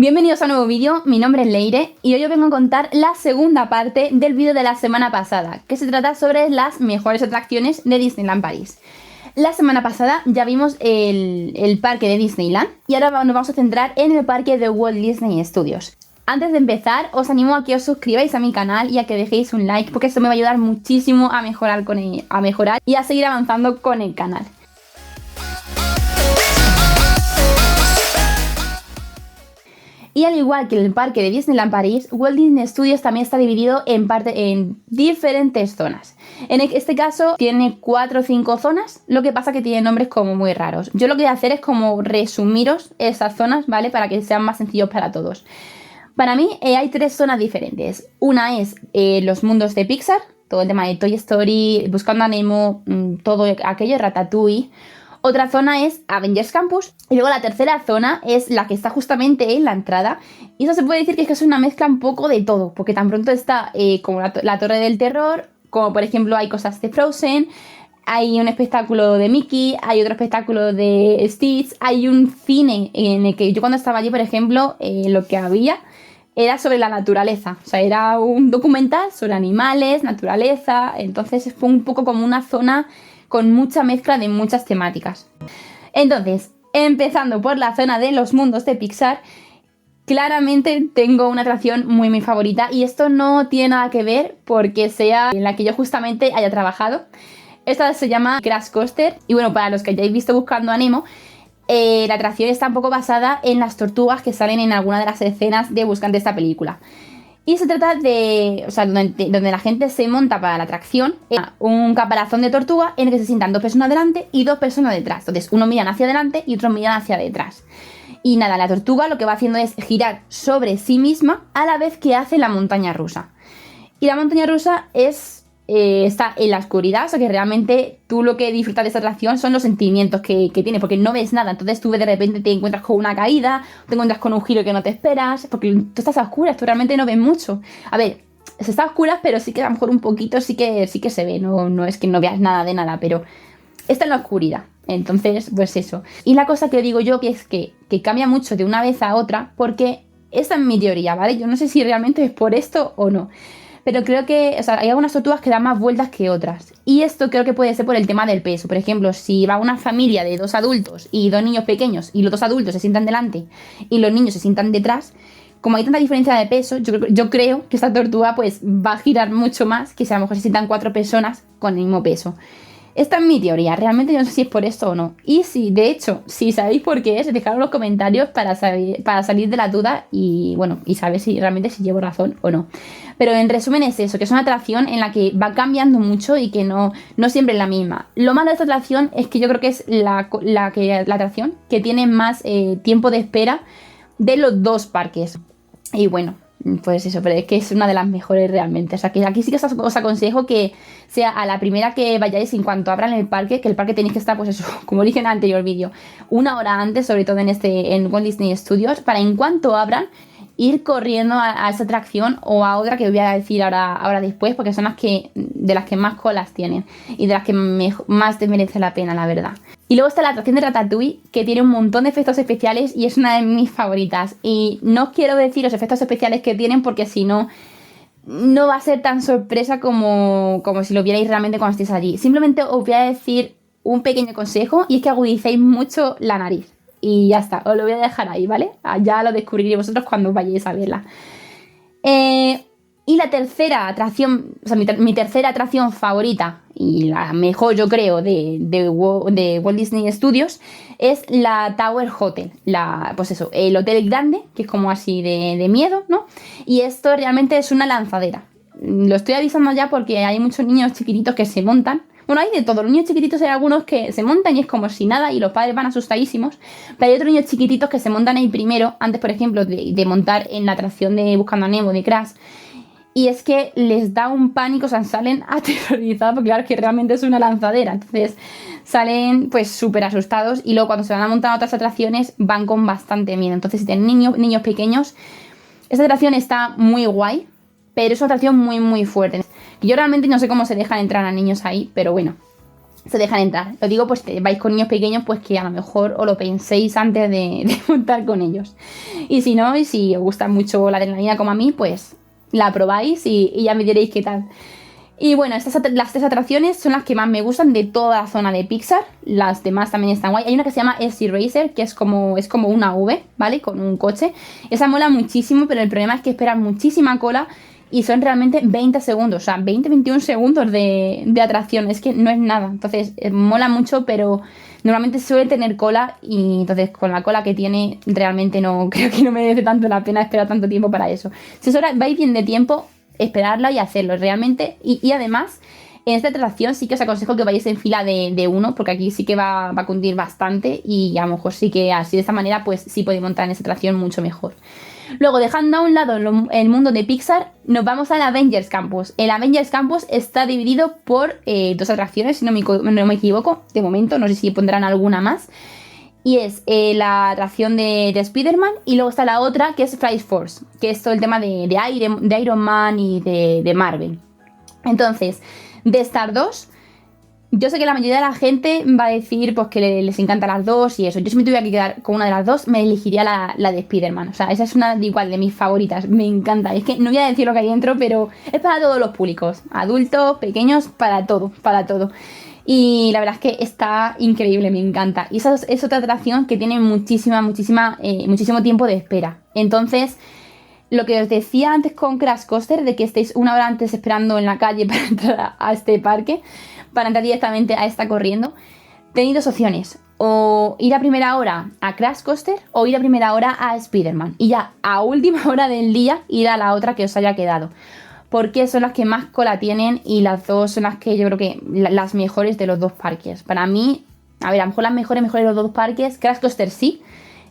Bienvenidos a un nuevo vídeo, mi nombre es Leire y hoy os vengo a contar la segunda parte del vídeo de la semana pasada, que se trata sobre las mejores atracciones de Disneyland París. La semana pasada ya vimos el parque de Disneyland y ahora nos vamos a centrar en el parque de Walt Disney Studios. Antes de empezar, os animo a que os suscribáis a mi canal y a que dejéis un like, porque esto me va a ayudar muchísimo a mejorar y a seguir avanzando con el canal. Y al igual que el parque de Disneyland París, Walt Disney Studios también está dividido en diferentes zonas. En este caso tiene 4 o 5 zonas, lo que pasa que tiene nombres como muy raros. Yo lo que voy a hacer es como resumiros esas zonas, ¿vale? Para que sean más sencillos para todos. Para mí hay 3 zonas diferentes. Una es los mundos de Pixar, todo el tema de Toy Story, Buscando a Nemo, todo aquello, Ratatouille. Otra zona es Avengers Campus y luego la tercera zona es la que está justamente en la entrada, y eso se puede decir que es una mezcla un poco de todo, porque tan pronto está como la Torre del Terror, como por ejemplo hay cosas de Frozen, hay un espectáculo de Mickey, hay otro espectáculo de Stitch, hay un cine en el que yo cuando estaba allí, por ejemplo, lo que había era sobre la naturaleza, o sea, era un documental sobre animales, naturaleza, entonces fue un poco como una zona con mucha mezcla de muchas temáticas. Entonces, empezando por la zona de los mundos de Pixar, claramente tengo una atracción muy favorita, y esto no tiene nada que ver porque sea en la que yo justamente haya trabajado. Esta se llama Crash Coaster, y bueno, para los que hayáis visto Buscando a Nemo, la atracción está un poco basada en las tortugas que salen en alguna de las escenas de Buscando esta película. Y se trata de, o sea, donde la gente se monta para la atracción, un caparazón de tortuga en el que se sientan 2 personas delante y 2 personas detrás. Entonces, uno miran hacia adelante y otro miran hacia detrás. Y nada, la tortuga lo que va haciendo es girar sobre sí misma a la vez que hace la montaña rusa. Y la montaña rusa está en la oscuridad, o sea que realmente tú lo que disfrutas de esta atracción son los sentimientos que tiene, porque no ves nada. Entonces tú de repente te encuentras con una caída, te encuentras con un giro que no te esperas, porque tú estás a oscuras, tú realmente no ves mucho. A ver, se está a oscuras, pero sí que a lo mejor un poquito sí que se ve, no es que no veas nada de nada, pero está en la oscuridad. Entonces, pues eso. Y la cosa que digo yo que es que cambia mucho de una vez a otra, porque esta es mi teoría, ¿vale? Yo no sé si realmente es por esto o no, pero creo que, o sea, hay algunas tortugas que dan más vueltas que otras. Y esto creo que puede ser por el tema del peso. Por ejemplo, si va una familia de 2 adultos y 2 niños pequeños, y los 2 adultos se sientan delante y los niños se sientan detrás, como hay tanta diferencia de peso, yo creo que esta tortuga pues va a girar mucho más que si a lo mejor se sientan 4 personas con el mismo peso. Esta es mi teoría, realmente yo no sé si es por esto o no. Y si, de hecho, si sabéis por qué es, dejadlo en los comentarios para salir de la duda y, bueno, y saber si realmente si llevo razón o no. Pero en resumen es eso, que es una atracción en la que va cambiando mucho y que no siempre es la misma. Lo malo de esta atracción es que yo creo que es la atracción que tiene más tiempo de espera de los 2 parques. Y bueno, pues eso, pero es que es una de las mejores realmente. O sea, que aquí sí que os aconsejo que sea a la primera que vayáis en cuanto abran el parque, que el parque tenéis que estar, pues eso, como dije en el anterior vídeo, 1 hora antes, sobre todo en Walt Disney Studios, para en cuanto abran, ir corriendo a esa atracción o a otra que os voy a decir ahora después, porque son de las que más colas tienen y de las que más te merece la pena, la verdad. Y luego está la atracción de Ratatouille, que tiene un montón de efectos especiales y es una de mis favoritas. Y no os quiero decir los efectos especiales que tienen, porque si no, no va a ser tan sorpresa como si lo vierais realmente cuando estéis allí. Simplemente os voy a decir un pequeño consejo, y es que agudicéis mucho la nariz. Y ya está, os lo voy a dejar ahí, ¿vale? Ya lo descubriréis vosotros cuando vayáis a verla. Y la tercera atracción, o sea, mi tercera atracción favorita y la mejor, yo creo, de Walt Disney Studios es la Tower Hotel. Pues eso, el hotel grande, que es como así de miedo, ¿no? Y esto realmente es una lanzadera. Lo estoy avisando ya porque hay muchos niños chiquititos que se montan. Bueno, hay de todo. Los niños chiquititos hay algunos que se montan y es como si nada y los padres van asustadísimos. Pero hay otros niños chiquititos que se montan ahí primero, antes, por ejemplo, de montar en la atracción de Buscando a Nemo, de Crash. Y es que les da un pánico, o sea, salen aterrorizados, porque claro, que realmente es una lanzadera. Entonces salen pues súper asustados, y luego cuando se van a montar a otras atracciones van con bastante miedo. Entonces, si tienen niños pequeños, esta atracción está muy guay, pero es una atracción muy fuerte. Yo realmente no sé cómo se dejan entrar a niños ahí, pero bueno. se dejan entrar. Lo digo, pues vais con niños pequeños, pues que a lo mejor os lo penséis antes de montar con ellos. Y si no, y si os gusta mucho la adrenalina como a mí, pues la probáis y ya me diréis qué tal. Y bueno, las 3 atracciones son las que más me gustan de toda la zona de Pixar. Las demás también están guay. Hay una que se llama S Racer, que es como una V, ¿vale? Con un coche. Esa mola muchísimo, pero el problema es que esperas muchísima cola y son realmente 20 segundos, o sea, 20-21 segundos de atracción. Es que no es nada. Entonces, mola mucho, pero normalmente suele tener cola y entonces con la cola que tiene realmente no creo que no merece tanto la pena esperar tanto tiempo para eso. Si os vais bien de tiempo, esperarla y hacerlo realmente. Y además, en esta atracción sí que os aconsejo que vayáis en fila de uno, porque aquí sí que va a cundir bastante y a lo mejor sí que así de esta manera pues sí podéis montar en esta atracción mucho mejor. Luego, dejando a un lado el mundo de Pixar, nos vamos al Avengers Campus. El Avengers Campus está dividido por 2 atracciones, si no me equivoco, de momento, no sé si pondrán alguna más. Y es la atracción de Spider-Man y luego está la otra que es Flight Force, que es todo el tema de Iron Man y de Marvel. Entonces, de estas 2, yo sé que la mayoría de la gente va a decir pues que les encantan las 2 y eso. Yo si me tuviera que quedar con una de las 2, me elegiría la de Spider-Man. O sea, esa es una igual de mis favoritas, me encanta. Es que no voy a decir lo que hay dentro, pero es para todos los públicos, adultos, pequeños, para todo, para todo. Y la verdad es que está increíble, me encanta. Y esa es otra atracción que tiene muchísimo tiempo de espera. Entonces, lo que os decía antes con Crash Coaster, de que estéis 1 hora antes esperando en la calle para entrar a este parque, para entrar directamente a esta corriendo, tenéis 2 opciones. O ir a primera hora a Crash Coaster o ir a primera hora a Spider-Man. Y ya a última hora del día ir a la otra que os haya quedado. Porque son las que más cola tienen y las 2 son las que yo creo que las mejores de los 2 parques. Para mí, a ver, a lo mejor las mejores de los 2 parques, Crash Coaster sí,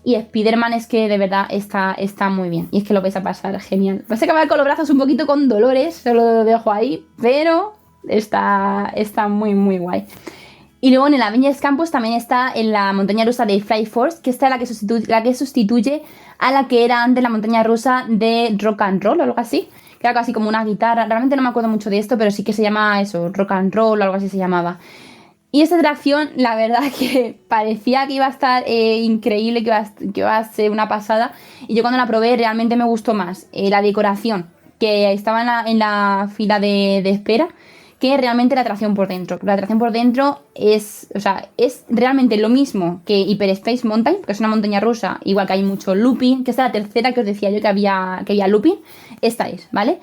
y Spider-Man es que de verdad está muy bien. Y es que lo vais a pasar genial. Vais a acabar con los brazos un poquito con dolores, solo lo dejo ahí, pero está muy, muy guay. Y luego en el Avengers Campus también está en la montaña rusa de Flight Force, que está la que sustituye a la que era antes la montaña rusa de Rock and Roll o algo así. Que era casi como una guitarra. Realmente no me acuerdo mucho de esto, pero sí que se llama eso, Rock and Roll o algo así se llamaba. Y esta atracción, la verdad que parecía que iba a estar increíble, que iba a ser una pasada. Y yo cuando la probé realmente me gustó más la decoración, que estaba en la fila de espera, que realmente la atracción por dentro. La atracción por dentro es realmente lo mismo que Hyper Space Mountain, que es una montaña rusa, igual que hay mucho looping, que esta es la tercera que os decía yo que había looping. Esta es, ¿vale?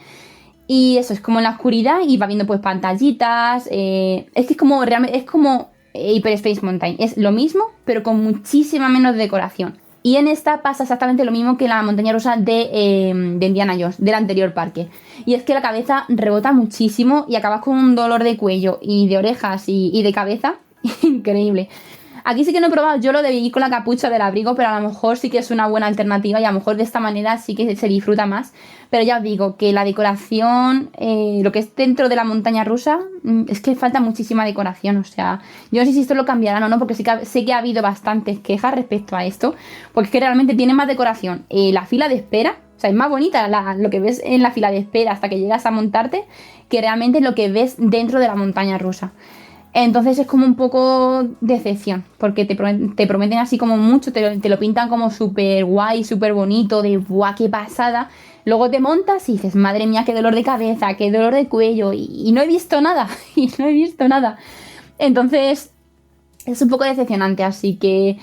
Y eso, es como en la oscuridad y va viendo pues pantallitas. Es que es como Hyper Space Mountain. Es lo mismo, pero con muchísima menos decoración. Y en esta pasa exactamente lo mismo que en la montaña rusa de Indiana Jones, del anterior parque. Y es que la cabeza rebota muchísimo y acabas con un dolor de cuello y de orejas y de cabeza. Increíble. Aquí sí que no he probado yo lo de ir con la capucha del abrigo, pero a lo mejor sí que es una buena alternativa y a lo mejor de esta manera sí que se disfruta más. Pero ya os digo que la decoración, lo que es dentro de la montaña rusa, es que falta muchísima decoración. O sea, yo no sé si esto lo cambiarán o no, porque sé que ha habido bastantes quejas respecto a esto, porque es que realmente tiene más decoración. La fila de espera, o sea, es más bonita lo que ves en la fila de espera hasta que llegas a montarte, que realmente lo que ves dentro de la montaña rusa. Entonces es como un poco decepción, porque te prometen así como mucho, te lo pintan como súper guay, súper bonito, de ¡buah, qué pasada! Luego te montas y dices, madre mía, qué dolor de cabeza, qué dolor de cuello, y no he visto nada, y no he visto nada. Entonces es un poco decepcionante, así que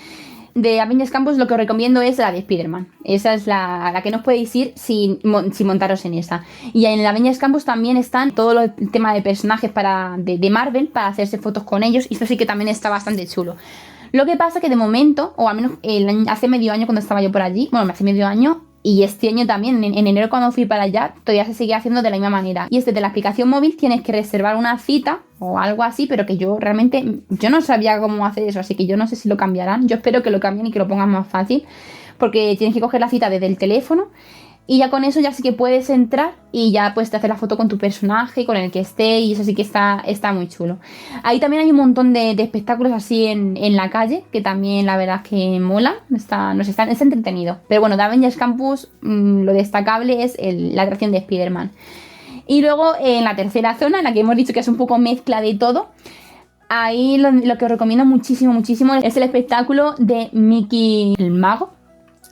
de Avengers Campus lo que os recomiendo es la de Spider-Man. Esa es la que no os podéis ir sin montaros en esa. Y en el Avengers Campus también están todo el tema de personajes de Marvel para hacerse fotos con ellos. Y esto sí que también está bastante chulo. Lo que pasa que de momento, o al menos hace medio año cuando estaba yo por allí, bueno, hace medio año, y este año también, en enero cuando fui para allá, todavía se sigue haciendo de la misma manera. Y desde la aplicación móvil tienes que reservar una cita o algo así, pero que yo no sabía cómo hacer eso, así que yo no sé si lo cambiarán. Yo espero que lo cambien y que lo pongan más fácil, porque tienes que coger la cita desde el teléfono y ya con eso ya sí que puedes entrar y ya puedes hacer la foto con tu personaje, con el que esté, y eso sí que está muy chulo. Ahí también hay un montón de espectáculos así en la calle, que también la verdad es que mola, es entretenido. Pero bueno, de Avengers Campus lo destacable es la atracción de Spider-Man. Y luego en la tercera zona, en la que hemos dicho que es un poco mezcla de todo, Ahí lo que os recomiendo muchísimo, muchísimo es el espectáculo de Mickey el Mago.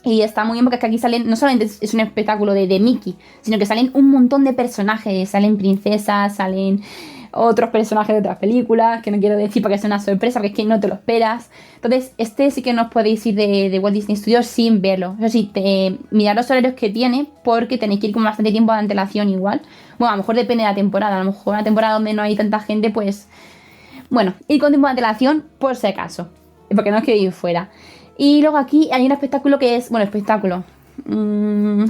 Y está muy bien porque es que aquí salen, no solamente es un espectáculo de Mickey, sino que salen un montón de personajes. Salen princesas, salen otros personajes de otras películas, que no quiero decir porque es una sorpresa, porque es que no te lo esperas. Entonces, este sí que no os podéis ir de Walt Disney Studios sin verlo. Eso sí, mirad los horarios que tiene, porque tenéis que ir con bastante tiempo de antelación igual. Bueno, a lo mejor depende de la temporada. A lo mejor una temporada donde no hay tanta gente, pues... Bueno, ir con tiempo de antelación por si acaso, porque no os queréis ir fuera. Y luego aquí hay un espectáculo que es, bueno, espectáculo,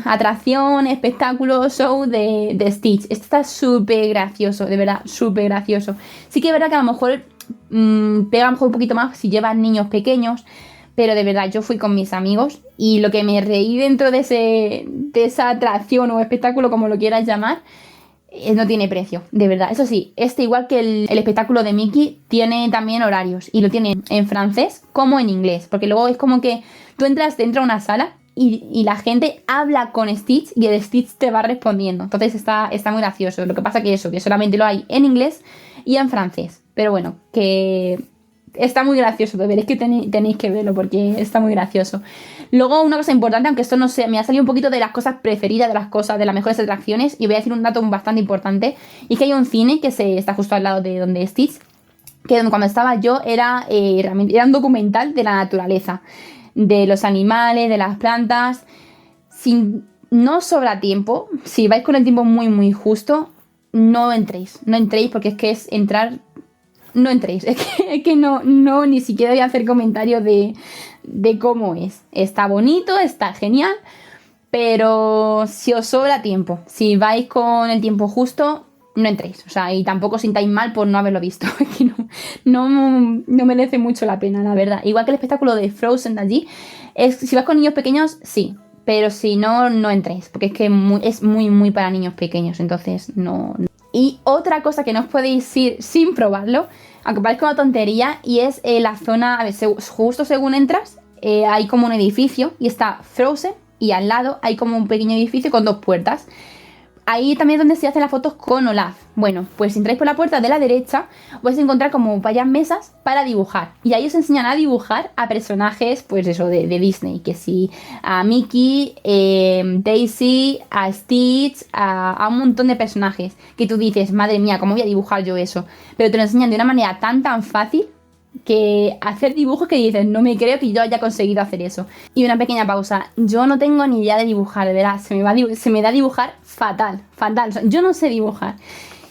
atracción, espectáculo, show de Stitch. Este está súper gracioso, de verdad, súper gracioso. Sí que es verdad que a lo mejor pega a lo mejor un poquito más si llevan niños pequeños, pero de verdad yo fui con mis amigos y lo que me reí dentro de esa atracción o espectáculo, como lo quieras llamar, no tiene precio, de verdad. Eso sí, igual que el espectáculo de Mickey, tiene también horarios y lo tiene en francés como en inglés, porque luego es como que tú entras dentro de una sala y la gente habla con Stitch y el Stitch te va respondiendo. Entonces está muy gracioso. Lo que pasa que solamente lo hay en inglés y en francés. Pero bueno, que está muy gracioso de ver, es que tenéis que verlo porque está muy gracioso. Luego, una cosa importante, aunque esto no sé, me ha salido un poquito de las cosas preferidas, de las mejores atracciones, y voy a decir un dato bastante importante, y que hay un cine que está justo al lado de donde Stitch, que cuando estaba yo era un documental de la naturaleza, de los animales, de las plantas. Si no os sobra tiempo, si vais con el tiempo muy muy justo, no entréis porque es que es entrar... No entréis, es que no, ni siquiera voy a hacer comentarios de cómo es. Está bonito, está genial, pero si os sobra tiempo, si vais con el tiempo justo, no entréis. O sea, y tampoco os sintáis mal por no haberlo visto. no merece mucho la pena, la verdad. Igual que el espectáculo de Frozen de allí, si vas con niños pequeños, sí. Pero si no, no entréis, porque es que es muy, muy para niños pequeños, entonces no. Y otra cosa que no os podéis ir sin probarlo, aunque parezca una tontería, y es la zona, a ver, justo según entras, hay como un edificio y está Frozen y al lado hay como un pequeño edificio con 2 puertas. Ahí también es donde se hacen las fotos con Olaf. Bueno, pues si entráis por la puerta de la derecha, vais a encontrar como varias mesas para dibujar. Y ahí os enseñan a dibujar a personajes, pues eso, de Disney. Que sí, a Mickey, Daisy, a Stitch, a un montón de personajes. Que tú dices, madre mía, ¿cómo voy a dibujar yo eso? Pero te lo enseñan de una manera tan fácil, que hacer dibujos que dices, no me creo que yo haya conseguido hacer eso. Y una pequeña pausa, yo no tengo ni idea de dibujar, de verdad, se me da a dibujar fatal, o sea, yo no sé dibujar.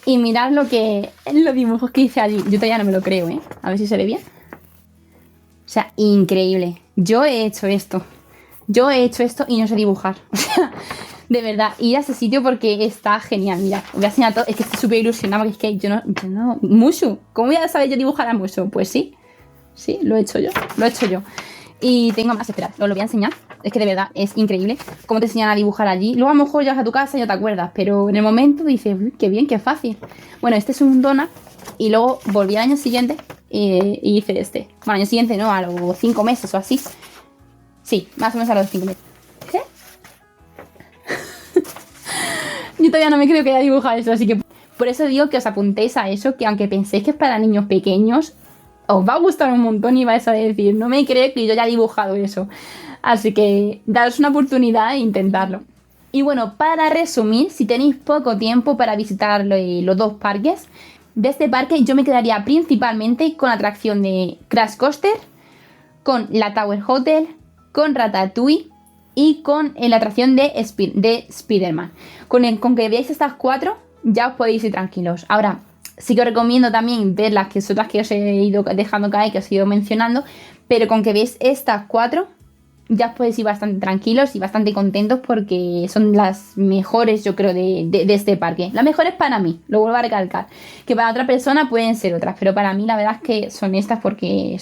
Y mirad los dibujos que hice allí, yo todavía no me lo creo, a ver si se ve bien. O sea, increíble, yo he hecho esto y no sé dibujar, o sea, de verdad, ir a ese sitio porque está genial. Mirad, os voy a enseñar todo, es que estoy súper ilusionada porque es que yo no... Mushu, ¿cómo voy a saber yo dibujar a Mushu? Pues sí, lo he hecho yo. Y tengo más, esperad, os lo voy a enseñar. Es que de verdad es increíble cómo te enseñan a dibujar allí. Luego a lo mejor llegas a tu casa y no te acuerdas, pero en el momento dices, qué bien, qué fácil. Bueno, este es un donut y luego volví al año siguiente y hice este. Bueno, al año siguiente no, a los 5 meses o así. Sí, más o menos a los 5 meses. ¿Qué? Yo todavía no me creo que haya dibujado eso, así que por eso digo que os apuntéis a eso, que aunque penséis que es para niños pequeños, os va a gustar un montón y vais a decir, no me creo que yo haya dibujado eso. Así que daros una oportunidad e intentarlo. Y bueno, para resumir, si tenéis poco tiempo para visitar los 2 parques, de este parque yo me quedaría principalmente con la atracción de Crash Coaster, con la Tower Hotel, con Ratatouille y con la atracción de Spider-Man. Con que veáis estas 4 ya os podéis ir tranquilos. Ahora, sí que os recomiendo también ver las otras que os he ido dejando caer, que os he ido mencionando, pero con que veáis estas 4 ya os podéis ir bastante tranquilos y bastante contentos porque son las mejores, yo creo, de este parque. Las mejores para mí, lo vuelvo a recalcar, que para otra persona pueden ser otras, pero para mí la verdad es que son estas porque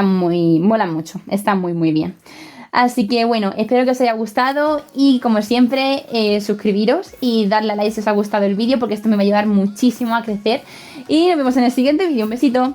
molan mucho, están muy muy bien. Así que bueno, espero que os haya gustado y como siempre suscribiros y darle a like si os ha gustado el vídeo porque esto me va a ayudar muchísimo a crecer y nos vemos en el siguiente vídeo. Un besito.